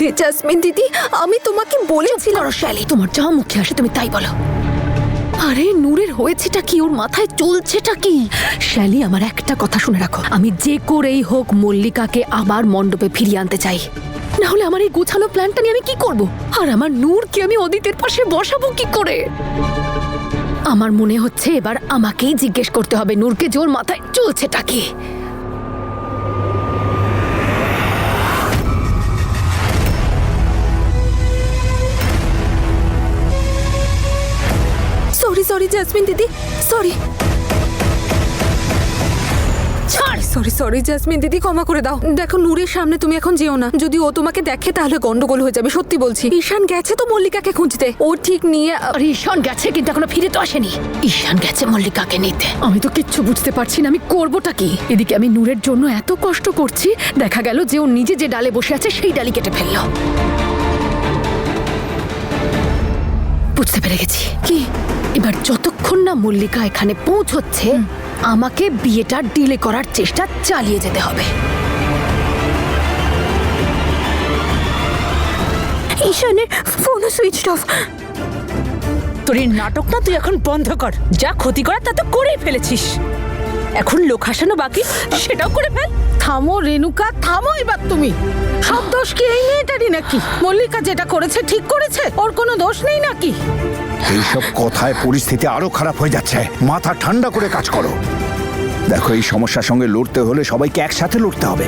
আরে জাসমিন দিদি, আমি তোমাকে বলেছিলাম। শ্যালি, তোমার যা মুখে আসে তুমি তাই বলো। আরে নূরের হয়েছেটা কি, ওর মাথায় চলছেটা কি? শ্যালি, আমার একটা কথা শুনে রাখো, আমি যে করেই হোক মল্লিকাকে আবার মণ্ডপে ফিরিয়ে আনতে চাই। না হলে আমার এই গোছানো প্ল্যানটা নিয়ে আমি কি করব? আর আমার নূরকে আমি অদিতের পাশে বসাবো কি করে? আমার মনে হচ্ছে এবার আমাকেই জিজ্ঞেস করতে হবে নূরকে যে ওর মাথায় চলছেটা কি। সরি সরি জাসমিন দিদি, সরি সরি সরি জাসমিন দিদি, ক্ষমা করে দাও। দেখো, নূরের সামনে তুমি এখন যেও না, যদি ও তোমাকে দেখে তাহলে গন্ডগোল হয়ে যাবে। সত্যি বলছি, ঈশান গেছে তো মল্লিকাকে খুঁজতে, ও ঠিক নিয়ে। আরে ঈশান গেছে, কিন্তু এখনো ফিরে তো আসেনি। ঈশান গেছে মল্লিকাকে নিতে। আমি তো কিচ্ছু বুঝতে পারছি না আমি করবোটা কি। এদিকে আমি নূরের জন্য এত কষ্ট করছি, দেখা গেল যে ও নিজে যে ডালে বসে আছে সেই ডালি কেটে ফেললো। বুঝতে পেরে গেছি কি, এবার যতক্ষণ না মল্লিকা এখানে পৌঁছচ্ছে আমাকে বিয়েটা ডিলে করার চেষ্টা চালিয়ে যেতে হবে। ঈশানের ফোনও সুইচ অফ। তোর এই নাটক না তুই এখন বন্ধ কর। যা ক্ষতি করার তা তো করেই ফেলেছিস, এখন লোক হাসানো বাকি, সেটাও করে ফেল। থামো রেণুকা, থামো এবার তুমি। সব দোষ কি এই মেয়েটারই নাকি? মল্লিকা যেটা করেছে ঠিক করেছে, ওর কোনো দোষ নেই নাকি? এইসব কথায় পরিস্থিতি আরো খারাপ হয়ে যাচ্ছে। মাথা ঠান্ডা করে কাজ করো। দেখো, এই সমস্যার সঙ্গে লড়তে হলে সবাইকে একসাথে লড়তে হবে।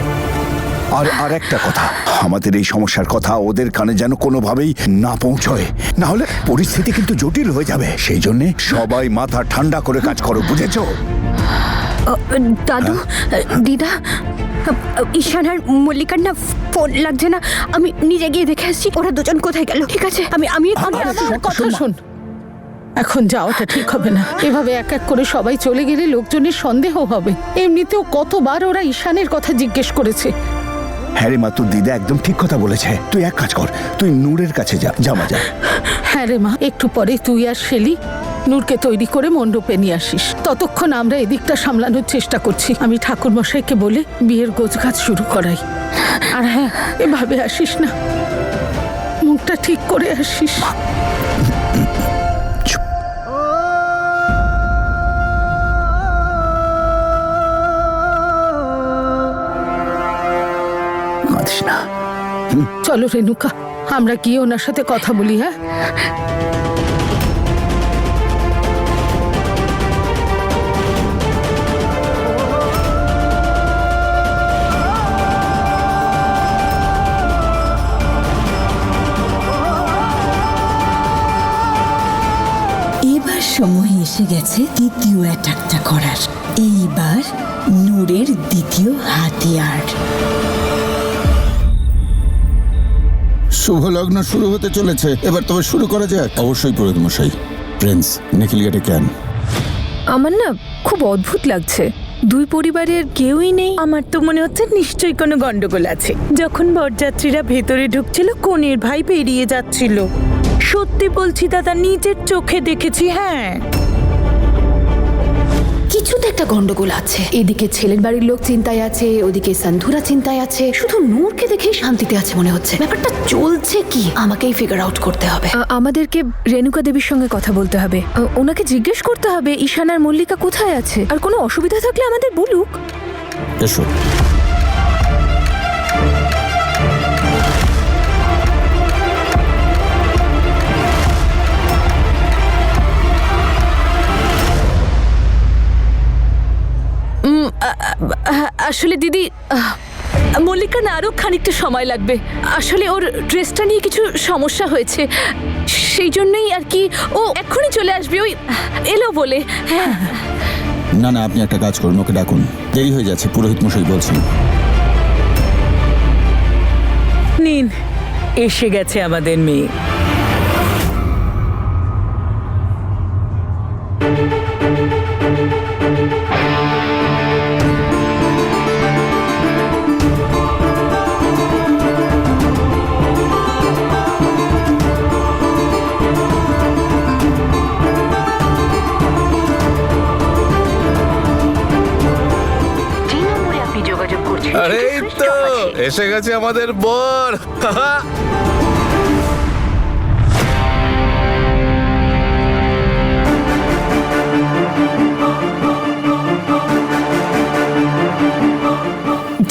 আর একটা কথা, আমাদের এই সমস্যার কথা ওদের কানে যেন কোনোভাবেই না পৌঁছয়, না হলে পরিস্থিতি কিন্তু জটিল হয়ে যাবে। সেই জন্য সবাই মাথা ঠান্ডা করে কাজ করো, বুঝেছো? দাদু, দিদা, ঈশান আর মল্লিকার না ফোন লাগছে না। আমি নিজে গিয়ে দেখে আসছি ওরা দুজন কোথায় গেল। ঠিক আছে, আমি আমার কথা শোন। এখন যাওয়াটা ঠিক হবে না। এভাবে এক এক করে সবাই চলে গেলে লোকজনের সন্দেহ হবে। এমনিতেও কতবার ওরা ঈশানের কথা জিজ্ঞেস করেছে। হ্যাঁ রে মা, তোর দিদা একদম ঠিক কথা বলেছে। তুই এক কাজ কর, তুই নূরের কাছে যা মা। হ্যাঁ রে মা, একটু পরে তুই আর শেলি নূরকে তৈরি করে মণ্ডপে নিয়ে আসিস। ততক্ষণ আমরা এদিকটা সামলানোর চেষ্টা করছি। আমি ঠাকুর মশাইকে বলে বিয়ের গোছগাছ শুরু করাই। আর হ্যাঁ, এভাবে আসিস না, মুখটা ঠিক করে আসিস। চলো রেণুকা, আমরা গিয়ে ওনার সাথে কথা বলি। হ্যাঁ, এবার সময় এসে গেছে দ্বিতীয় অ্যাটাকটা করার। এইবার নূরের দ্বিতীয় হাতিয়ার। শুভ লগ্ন শুরু হতে চলেছে, এবার তবে শুরু করা যাক। অবশ্যই পুরোহিত মশাই। প্রিন্স, নিখিলকে কেন? আমার না খুব অদ্ভুত লাগছে, দুই পরিবারের কেউই নেই। আমার তো মনে হচ্ছে নিশ্চয়ই কোনো গন্ডগোল আছে। যখন বরযাত্রীরা ভেতরে ঢুকছিল কনের ভাই বেরিয়ে যাচ্ছিল। সত্যি বলছি দাদা, নিজের চোখে দেখেছি। হ্যাঁ, কিছুতে একটা গন্ডগোল আছে। এদিকে ছেলের বাড়ির লোক চিন্তায় আছে, ওদিকে সন্ধুরা চিন্তায় আছে, শুধু নূরকে দেখেই শান্তিতে আছে মনে হচ্ছে। ব্যাপারটা চলছে কি আমাকেই ফিগার আউট করতে হবে। আমাদেরকে রেণুকা দেবীর সঙ্গে কথা বলতে হবে। ওনাকে জিজ্ঞেস করতে হবে ঈশান আর মল্লিকা কোথায় আছে, আর কোনো অসুবিধা থাকলে আমাদের বলুক। এসো। আসলে দিদি, মল্লিকা না আরো খানিকটা সময় লাগবে। আসলে ওর ড্রেসটা নিয়ে কিছু সমস্যা হয়েছে, সেই জন্যই আর কি। ও এক্ষুনি চলে আসবে, ওই এলো বলে। হ্যাঁ, না না, আপনি একটা কাজ করুন, ওকে ডাকুন। দেরি হয়ে যাচ্ছে, পুরোহিত মশাই বলছেন। নিন, এসে গেছে আমাদের মেয়ে। আরে এই তো এসে গেছে আমাদের বর।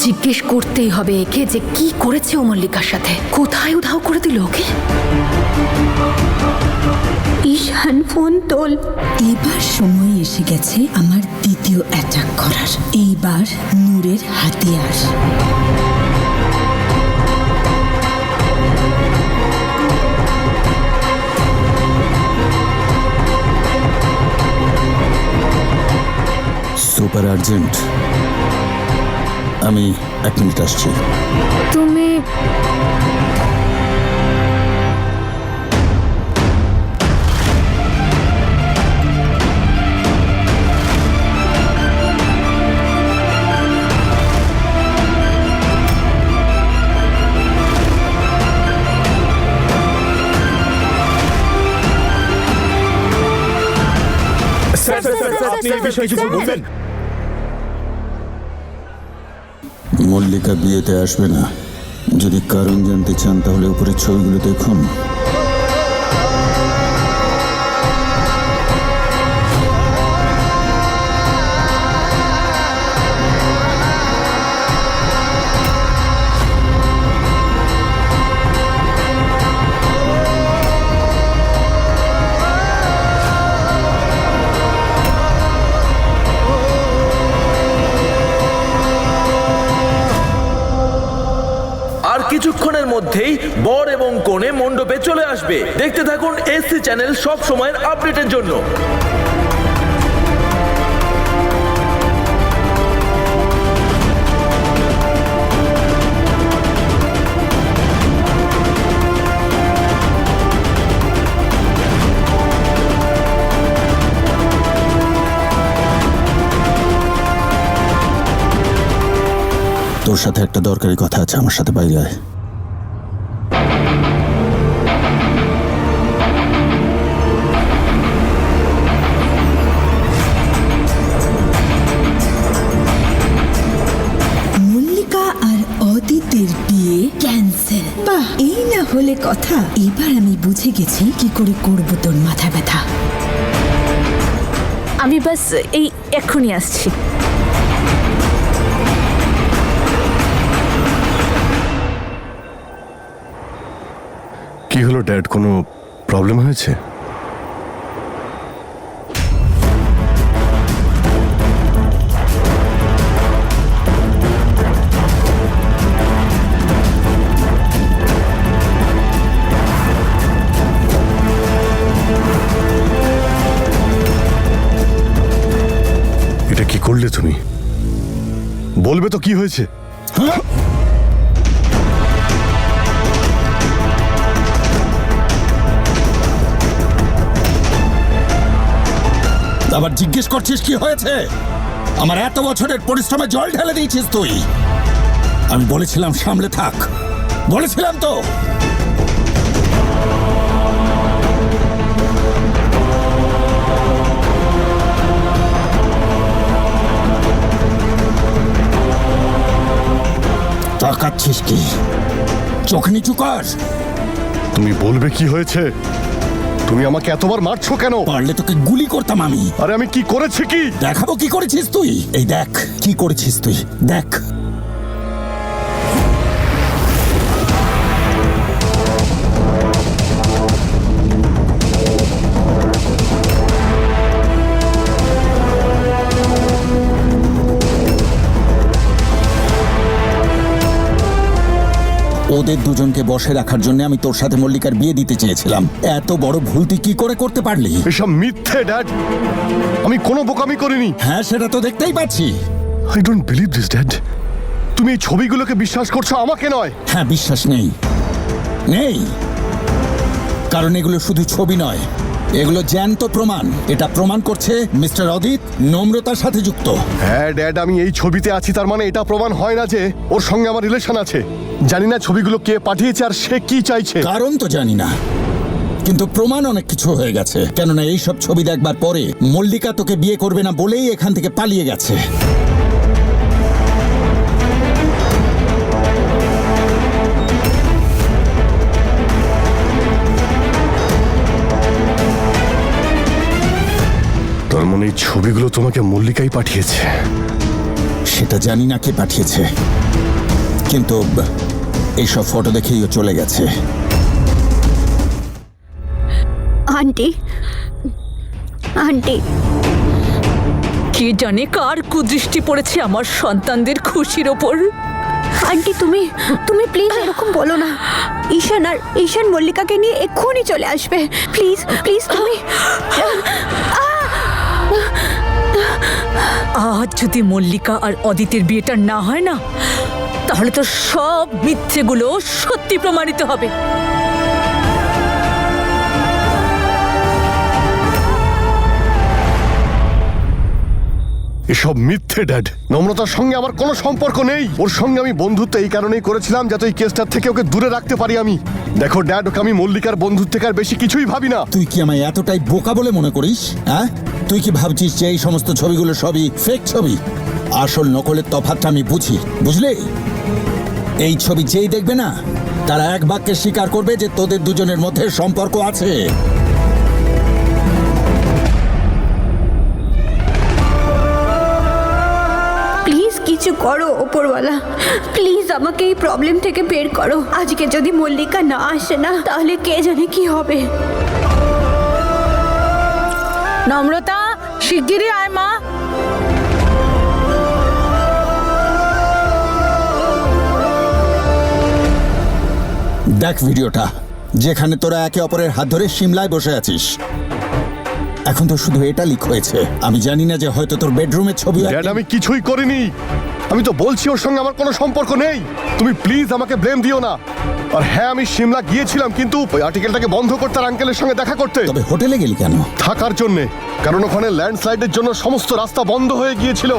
জিজ্ঞেস করতেই হবে একে যে কি করেছে ও মল্লিকার সাথে, কোথায় উধাও করে দিল ওকে। ঈশান ফোন তোল। এবার সময় এসে গেছে আমার দ্বিতীয় অ্যাটাক করার। এইবার নূরের হাতিয়ার। সুপার আর্জেন্ট, আমি 1 মিনিট আসছি। তুমি আপনি এই বিষয়ে কিছু বলবেন? মল্লিকা বিয়েতে আসবে না। যদি কারণ জানতে চান তাহলে উপরের ছবিগুলো দেখুন। আর কিছুক্ষণের মধ্যেই বর এবং কনে মণ্ডপে চলে আসবে। দেখতে থাকুন এসসি চ্যানেল সব সময়ের আপডেটের জন্য। তোর সাথে একটা দরকারি কথা আছে, আমার সাথে বাইরে আয়। মল্লিকা আর অদিতের বিয়ে ক্যান্সেল। বাহ, এই না হলে কথা। এবার আমি বুঝে গেছি কি করে করব তোর মাথা ব্যথা। আমি বাস এই এক্ষুনি আসছি। কি হলো ড্যাড, কোনো প্রবলেম হয়েছে? এটা কি করলে তুমি? বলবে তো কি হয়েছে? আবার জিজ্ঞেস করছিস কি হয়েছে? আমার এত বছরের পরিশ্রমে জল ঢেলে দিয়েছিস তুই। আমি বলেছিলাম সামলে থাক, বলেছিলাম তো। তাকাচ্ছিস কি? চোখ নিচু কর। তুমি বলবে কি হয়েছে? তুমি আমাকে এতবার মারছো কেন? পারলে তোকে গুলি করতাম আমি। আরে আমি কি করেছি কি? দেখাবো কি করেছিস তুই। এই দেখ কি করেছিস তুই, দেখ। ওদের দুজনকে বসে রাখার জন্য আমি তোর সাথে মল্লিকার বিয়ে দিতে চেয়েছিলাম। এত বড় ভুল তুই কি করে করতে পারলি? এসব মিথ্যে ড্যাড, আমি কোনো বোকামি করিনি। হ্যাঁ, সেটা তো দেখতেই পাচ্ছি। I don't believe this dad. তুমি এই ছবিগুলোকে বিশ্বাস করছো, আমাকে নয়। হ্যাঁ, বিশ্বাস নেই, নেই। কারণ এগুলো শুধু ছবি নয়, এগুলো জ্যান্ত প্রমাণ। এটা প্রমাণ করছে মিস্টার অদিত নম্রতার সাথে যুক্ত। হ্যাঁ ড্যাড, আমি এই ছবিতে আছি, তার মানে এটা প্রমাণ হয় না যে ওর সঙ্গে আমার রিলেশন আছে। জানি না ছবিগুলো কে পাঠিয়েছে আর সে কি চাইছে। কারণ তো জানি না, কিন্তু প্রমাণ অনেক কিছু হয়ে গেছে। কেননা এই সব ছবি দেখবার পরে মল্লিকা তোকে বিয়ে করবে না বলেই এখান থেকে পালিয়ে গেছে। তার মানে এই ছবিগুলো তোমাকে মল্লিকাই পাঠিয়েছে। সেটা জানি না কে পাঠিয়েছে, কিন্তু এইসব ফটো দেখেই ও চলে গেছে। আন্টি, আন্টি, কে জানে কার কুদৃষ্টি পড়েছে আমার সন্তানদের খুশির ওপর। আন্টি, তুমি প্লিজ এরকম বলো না। ঈশান মল্লিকাকে নিয়ে এক্ষুনি চলে আসবে। প্লিজ প্লিজ তুমি। আজ যদি মল্লিকা আর অদিতের বিয়েটা না হয় না, তাহলে তো সব মিথ্যেগুলো সত্যি প্রমাণিত হবে। এসব মিথ্যে ড্যাড। নম্রতার সঙ্গে আমার কোনো সম্পর্ক নেই। ওর সঙ্গে আমি বন্ধুত্ব এই কারণেই করেছিলাম যাতে এই কেসটার থেকে ওকে দূরে রাখতে পারি আমি। দেখো ড্যাড, ওকে আমি মল্লিকার বন্ধুর থেকে আর বেশি কিছুই ভাবি না। তুই কি আমায় এতটাই বোকা বলে মনে করিস? হ্যাঁ, তুই কি ভাবছিস যে এই সমস্ত ছবিগুলো সবই ফেক ছবি? আসল নকলের তফাৎটা আমি বুঝি, বুঝলি? এই ছবি যেই দেখবে না, তারা এক বাক্যে স্বীকার করবে যে তোদের দুজনের মধ্যে সম্পর্ক আছে। প্লিজ কিছু করো ওপরওয়ালা, প্লিজ আমাকে এই প্রবলেম থেকে বের করো। আজকে যদি মল্লিকা না আসে না, তাহলে কে জানে কি হবে। নম্রতা, শিগগিরই আয় মা। দেখ ভিডিওটা, যেখানে তোরা একে অপরের হাত ধরে সিমলায় বসে আছিস। এখন তো শুধু এটা লিক হয়েছে। আমি জানি না যে হয়তো তোর বেডরুমের ছবি। ড্যাড, আমি কিছুই করিনি। আমি তো বলছি ওর সঙ্গে আমার কোনো সম্পর্ক নেই। তুমি প্লিজ আমাকে ব্লেম দিও না। আর হ্যাঁ, আমি সিমলা গিয়েছিলাম, কিন্তু ওই আর্টিকেলটাকে বন্ধ করতে আর আঙ্কেলের সঙ্গে দেখা করতে। তবে হোটেলে গেলি কেন? থাকার জন্যে, কারণ ওখানে ল্যান্ডস্লাইডের জন্য সমস্ত রাস্তা বন্ধ হয়ে গিয়েছিল।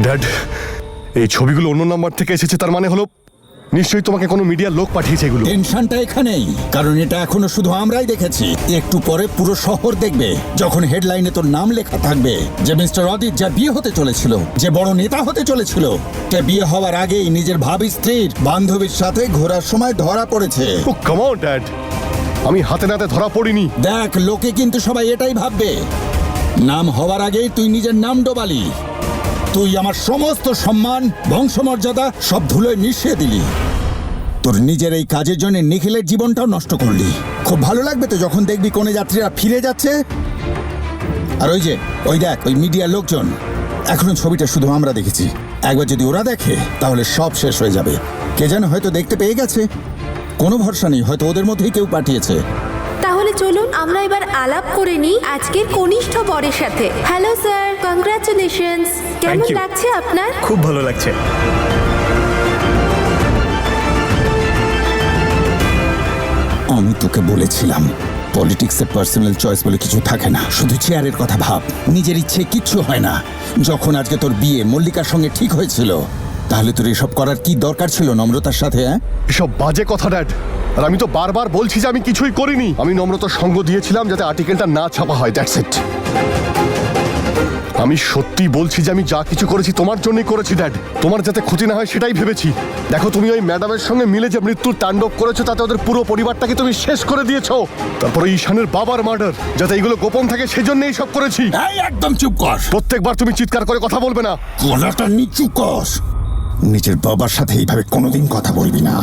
ড্যাড, এই ছবিগুলো অন্য নাম্বার থেকে এসেছে, তার মানে হলো নিশ্চয়ই তোমাকে কোনো মিডিয়ার লোক পাঠিয়েছে এগুলো। টেনশনটা এখানেই, কারণ এটা এখনো শুধু আমরাই দেখেছি। একটু পরে পুরো শহর দেখবে, যখন হেডলাইনে তোর নাম লেখা থাকবে যে মিস্টার অদিত যা বিয়ে হতে চলেছিল, যে বড় নেতা হতে চলেছিল, সে বিয়ে হওয়ার আগেই নিজের ভাবি স্ত্রীর বান্ধবীর সাথে ঘোরার সময় ধরা পড়েছে। ও কাম অন ড্যাড, আমি হাতে নাতে ধরা পড়িনি। দেখ, লোকে কিন্তু সবাই এটাই ভাববে, নাম হওয়ার আগেই তুই নিজের নাম ডোবালি। তুই আমার সমস্ত সম্মান, বংশমর্যাদা সব ধুলোয় মিশিয়ে দিলি। তোর নিজের এই কাজের জন্য নিখিলের জীবনটাও নষ্ট করলি। খুব ভালো লাগবে তো যখন দেখবি কোনে যাত্রীরা ফিরে যাচ্ছে। আর ওই দেখ, ওই মিডিয়ার লোকজন। এখনো ছবিটা শুধু আমরা দেখেছি, একবার যদি ওরা দেখে তাহলে সব শেষ হয়ে যাবে। কে যেন হয়তো দেখতে পেয়ে গেছে, কোনো ভরসা নেই, হয়তো ওদের মধ্যেই কেউ পাঠিয়েছে। তাহলে চলুন আমরা এবার আলাপ করে নিই আজকের কনিষ্ঠ বরের সাথে। Hello sir, congratulations. কেমন লাগছে আপনার? খুব ভালো লাগছে। আমি তোকে বলেছিলাম, পলিটিক্সে পার্সোনাল চয়েস বলে কিছু থাকে না। শুধু চেয়ারের কথা ভাব, নিজের ইচ্ছে কিচ্ছু হয় না। যখন আজকে তোর বিয়ে মল্লিকার সঙ্গে ঠিক হয়েছিল, তাহলে তোর এসব করার কি দরকার ছিল নম্রতার সাথে? এসব বাজে কথা ড্যাড। আর আমি তো বারবার বলছি যে আমি কিছুই করিনি। আমি নম্রতার সঙ্গ দিয়েছিলাম যাতে আর্টিকেলটা না ছাপা হয়, দ্যাটস ইট। আমি সত্যি বলছি যে আমি যা কিছু করেছি তোমার জন্যই করেছি ড্যাড। তোমার যাতে ক্ষতি না হয় সেটাই ভেবেছি। দেখো, তুমি ওই ম্যাডামের সঙ্গে মিলে যে মৃত্যুর তাণ্ডব করেছো, তাতে ওদের পুরো পরিবারটাকে তুমি শেষ করে দিয়েছো। তারপরে ঈশানের বাবার মার্ডার, যাতে এইগুলো গোপন থাকে সেজন্যই সব করেছি। একদম চুপ কর। প্রত্যেকবার তুমি চিৎকার করে কথা বলবে না। গলাটা নিচু কর। নিজের বাবার সাথে এইভাবে কোনোদিন কথা বলবি না।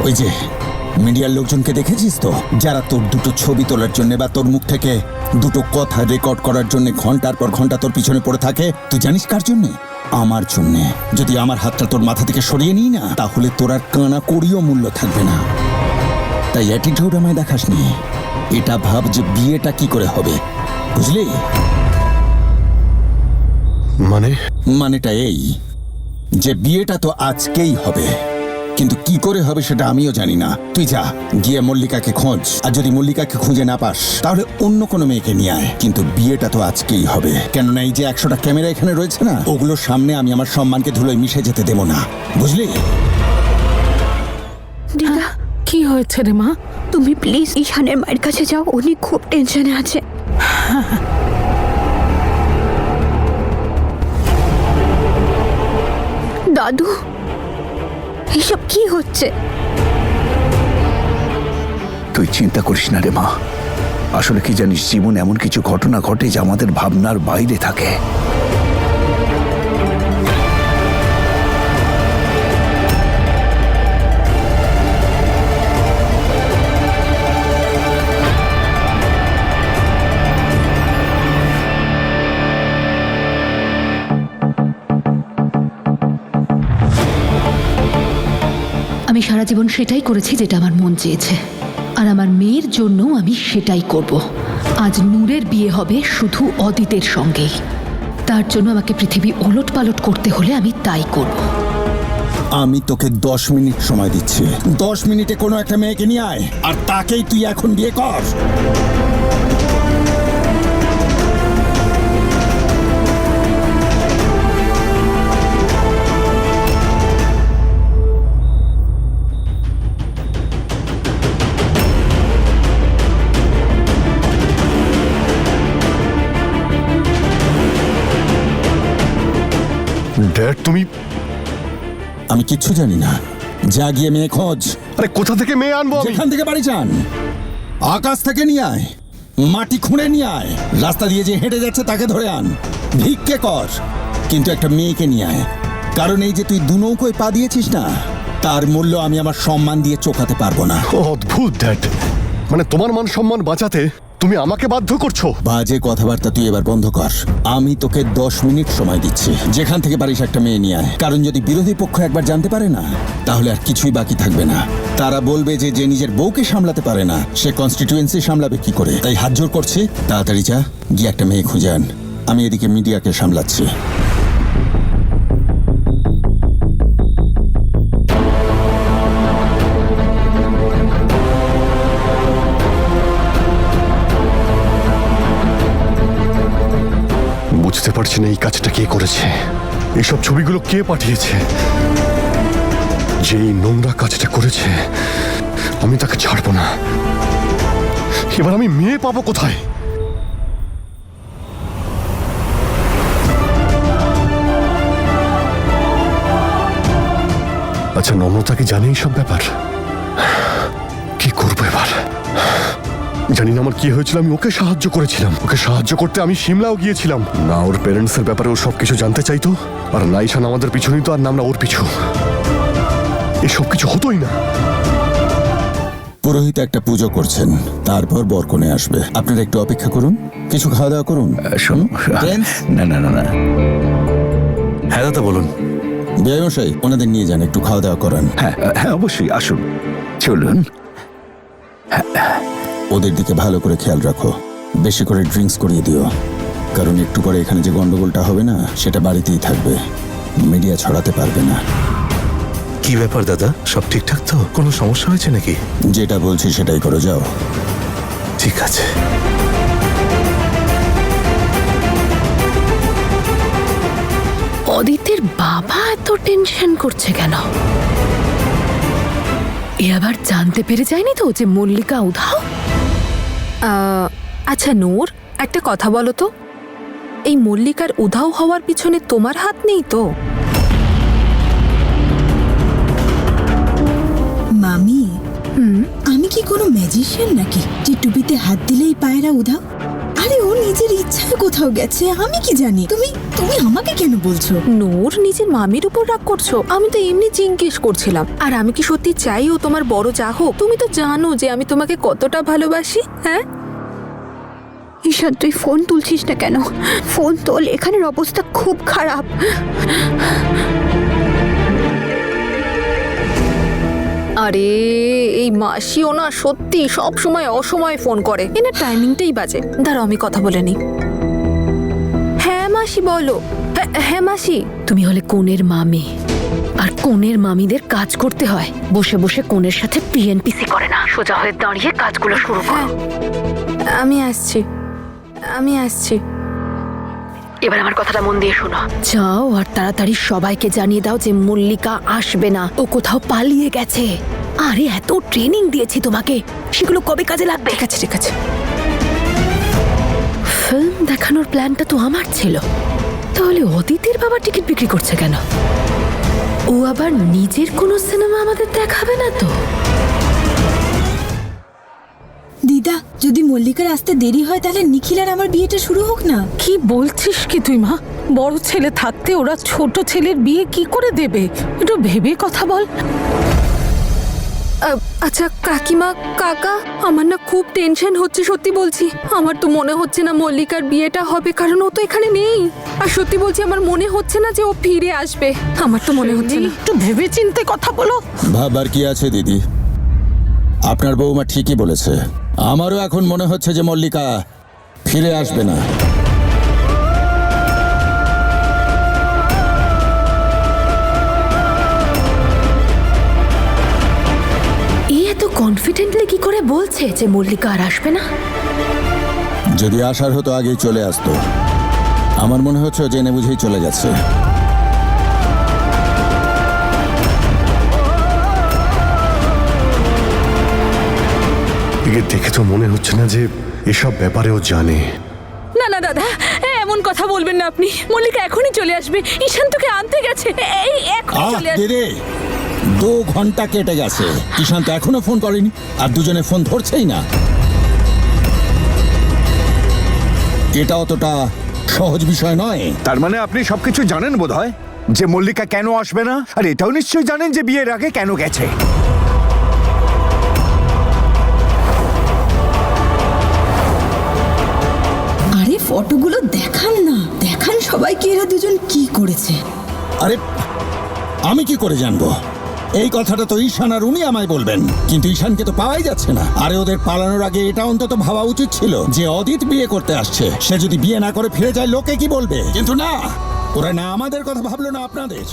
ওই যে মিডিয়ার লোকজনকে দেখেছিস তো, যারা তোর দুটো ছবি তোলার জন্য বা তোর মুখ থেকে দুটো কথা রেকর্ড করার জন্য ঘন্টার পর ঘন্টা তোর পিছনে পড়ে থাকে? তুই জানিস কার জন্যে? আমার জন্যে। যদি আমার হাতটা তোর মাথা থেকে সরিয়ে নিই না, তাহলে তোর আর কানা করিও মূল্য থাকবে না। তাই অ্যাটিটিউড আমায় দেখাসনি। এটা ভাব যে বিয়েটা কি করে হবে, বুঝলি? মানেটা এই যে বিয়েটা তো আজকেই হবে, কিন্তু কি করে হবে সেটা আমিও জানি না। তুই যা, গিয়ে মল্লিকাকে খোঁজ। আর যদি মল্লিকাকে খুঁজে না পাস, তাহলে অন্য কোনো মেয়েকে নিয়ে আয়। কিন্তু বিয়েটা তো আজকেই হবে, কেননা এই যে 100টা ক্যামেরা এখানে রয়েছে না, ওগুলোর সামনে আমি আমার সম্মানকে ধুলোয় মিশে যেতে দেবো না, বুঝলি? দিদা, কি হয়েছে রে মা? তুমি প্লিজ ঈশানের মায়ের কাছে যাও, উনি খুব টেনশনে আছে। দাদু, এসব কি হচ্ছে? তুই চিন্তা করিস না রে মা। আসলে কি জানিস, জীবন এমন কিছু ঘটনা ঘটে যা আমাদের ভাবনার বাইরে থাকে। আমি সারা জীবন সেটাই করেছি যেটা আমার মন চেয়েছে, আর আমার মেয়ের জন্য আমি সেটাই করব। আজ নূরের বিয়ে হবে শুধু অদিতের সঙ্গেই। তার জন্য আমাকে পৃথিবী ওলটপালট করতে হলে আমি তাই করব। আমি তোকে 10 মিনিট সময় দিচ্ছি। 10 মিনিটে কোনো একটা মেয়েকে নিয়ে আয়, আর তাকেই তুই এখন বিয়ে কর। ড্যাড তুমি, আমি কিচ্ছু জানি না। যা গিয়ে মেয়ে খোঁজ। আরে কোথা থেকে মেয়ে আনবো আমি? যেখান থেকে বাড়ি যান, আকাশ থেকে নিয়ে আয়, মাটি খুঁড়ে নিয়ে আয়, রাস্তা দিয়ে যে হেঁটে যাচ্ছে তাকে ধরে আন, ভিক্ষে কর, কিন্তু একটা মেয়েকে নিয়ে আয়। কারণ এই যে তুই দু নৌকোয় পা দিয়েছিস না, তার মূল্য আমি আমার সম্মান দিয়ে চোকাতে পারবো না। অদ্ভুত ড্যাড, মানে তোমার মান সম্মান বাঁচাতে তুমি আমাকে বাধ্য করছো। বাজে কথাবার্তা তুই এবার বন্ধ কর। আমি তোকে 10 মিনিট সময় দিচ্ছি। যেখান থেকে পারিস একটা মেয়ে নিয়ে আয়। কারণ যদি বিরোধী পক্ষ একবার জানতে পারে না, তাহলে আর কিছুই বাকি থাকবে না। তারা বলবে যে যে নিজের বউকে সামলাতে পারে না, সে কনস্টিটিউয়েন্সি সামলাবে কি করে। তাই হাত জোর করছি, তাড়াতাড়ি যা গিয়ে একটা মেয়ে খুঁজে আন। আমি এদিকে মিডিয়াকে সামলাচ্ছি। বুঝতে পারছি না এই কাজটা কে করেছে, এইসব ছবিগুলো কে পাঠিয়েছে। যে এই নোংরা কাজটা করেছে আমি তাকে ছাড়বো না। এবার আমি মেয়ে পাবো কোথায়? আচ্ছা, নম্রতা কি জানে এইসব ব্যাপার? কি করবো এবার? জানি না আমার কি হয়েছিল। আমি ওকে সাহায্য করেছিলাম, ওকে সাহায্য করতে আমি সিমলাও গিয়েছিলাম। না ওর প্যারেন্টস এর ব্যাপারে ও সবকিছু জানতে চাইতো, আর না ঈশান আমাদের পিছু নিত, আর না আমরা ওর পিছু। এসব কিছু হতোই না। পুরোহিত একটা পুজো করছেন, তারপর বরকনে আসবে। আপনারা একটু অপেক্ষা করুন, কিছু খাওয়া দাওয়া করুন। শোনো, প্রিন্স? না না না না, হ্যাঁ দাদা বলুন। বেয়ামশাই, ওনাদের নিয়ে যান, একটু খাওয়া দাওয়া করান। হ্যাঁ হ্যাঁ অবশ্যই, আসুন চলুন। ওদের দিকে ভালো করে খেয়াল রাখো, বেশি করে ড্রিঙ্কস করিয়ে দিও। কারণ একটু পরে এখানে যে গন্ডগোলটা হবে না, সেটা বাড়িতেই থাকবে, মিডিয়া ছড়াতে পারবে না। কি ব্যাপার দাদা, সব ঠিকঠাক তো? কোনো সমস্যা হয়েছে নাকি? যেটা বলছি সেটাই করো, যাও। ঠিক আছে। অদিতের বাবা এত টেনশন করছে কেন? এ আবার জানতে পেরে যায়নি তো যে মল্লিকা উধাও? আচ্ছা নূর, একটা কথা বলো তো, এই মল্লিকার উধাও হওয়ার পিছনে তোমার হাত নেই তো? মামি, আমি কি কোনো ম্যাজিশিয়ান নাকি যে টুপিতে হাত দিলেই পায়রা উধাও? আরে ও নিজের ইচ্ছায় কোথাও গেছে, আমি কি জানি? তুমি তুমি আমাকে কেন বলছো? নূর, নিজের মামির উপর রাগ করছো? আমি তো এমনি জিজ্ঞেস করছিলাম। আর আমি কি সত্যি চাই ও তোমার বড় যা হোক? তুমি তো জানো যে আমি তোমাকে কতটা ভালোবাসি। হ্যাঁ ঈশান, তুই ফোন তুলছিস না কেন? ফোন তোল, এখানের অবস্থা খুব খারাপ। আরে এই মাসিও না সত্যি সব সময় অসময়ে ফোন করে, এনার টাইমিংটাই বাজে। দাঁড়াও আমি কথা বলে নি। হ্যাঁ মাসি বলো। হ্যাঁ মাসি। তুমি হলে কনের মামি, আর কনের মামিদের কাজ করতে হয়। বসে বসে কনের সাথে পিএনপিসি করে না, সোজা হয়ে দাঁড়িয়ে কাজগুলো শুরু করো। আমি আসছি, আমি আসছি। এবার আমার কথাটা মন দিয়ে শোনো। যাও আর তাড়াতাড়ি সবাইকে জানিয়ে দাও যে মল্লিকা আসবে না, ও কোথাও পালিয়ে গেছে। আরে এত ট্রেনিং দিয়েছি তোমাকে, সেগুলো কবে কাজে লাগবে? ঠিক আছে ঠিক আছে। ফিল্ম দেখানোর প্ল্যানটা তো আমার ছিল, তাহলে অদিতির বাবা টিকিট বিক্রি করছে কেন? ও আবার নিজের কোনো সিনেমা আমাদের দেখাবে না তো? দিদা, যদি মল্লিকার আসতে দেরি হয় তাহলে নিখিল আর আমার বিয়েটা শুরু হোক না। কি বলছিস কি তুই মা? বড় ছেলে থাকতে ওরা ছোট ছেলের বিয়ে কি করে দেবে? একটু ভেবে কথা বল। আচ্ছা কাকিমা, কাকা, আমার না খুব টেনশন হচ্ছে, সত্যি বলছি। আমার তো মনে হচ্ছে না মল্লিকার বিয়েটা হবে, কারণ ও তো এখানে নেই। আর সত্যি বলছি, আমার মনে হচ্ছে না যে ও ফিরে আসবে। আমার তো মনে হচ্ছে না। একটু ভেবে চিন্তে কথা বলো। ভাবার কি আছে দিদি? আপনার বৌমা ঠিকই বলেছে। আমারও এখন মনে হচ্ছে যে মল্লিকা ফিরে আসবে না। এত কনফিডেন্টলি কি করে বলছে যে মল্লিকা আর আসবে না? যদি আসার হতো আগেই চলে আসতো। আমার মনে হচ্ছে ও জেনে বুঝেই চলে গেছে। একে দেখে তো মনে হচ্ছে না যে এসব ব্যাপারেও জানে। না না দাদা, এমন কথা বলবেন না আপনি। মল্লিকা এখনই চলে আসবে, ঈশান তোকে আনতে গেছে। এই এখনই চলে আসবে। দিদি, 2 ঘন্টা কেটে গেছে, ঈশান্ত এখনো ফোন করেনি, আর দুজনে ফোন ধরছেই না। এটা অতটা সহজ বিষয় নয়। তার মানে আপনি সবকিছু জানেন বোধহয়, যে মল্লিকা কেন আসবে না, আর এটাও নিশ্চয়ই জানেন যে বিয়ের আগে কেন গেছে। আরে ফটোগুলো দেখান না, দেখান সবাইকে এরা দুজন কি করেছে। আরে আমি কি করে জানবো? এই কথাটা তো ঈশান আর উনি আমায় বলবেন, কিন্তু ঈশানকে তো পাওয়াই যাচ্ছে না। আরে ওদের পালানোর আগে এটা অন্তত ভাবা উচিত ছিল যে অদিত বিয়ে করতে আসছে, সে যদি বিয়ে না করে ফিরে যায় লোকে কি বলবে। কিন্তু না, ওরা না আমাদের কথা ভাবলো না আপনাদের।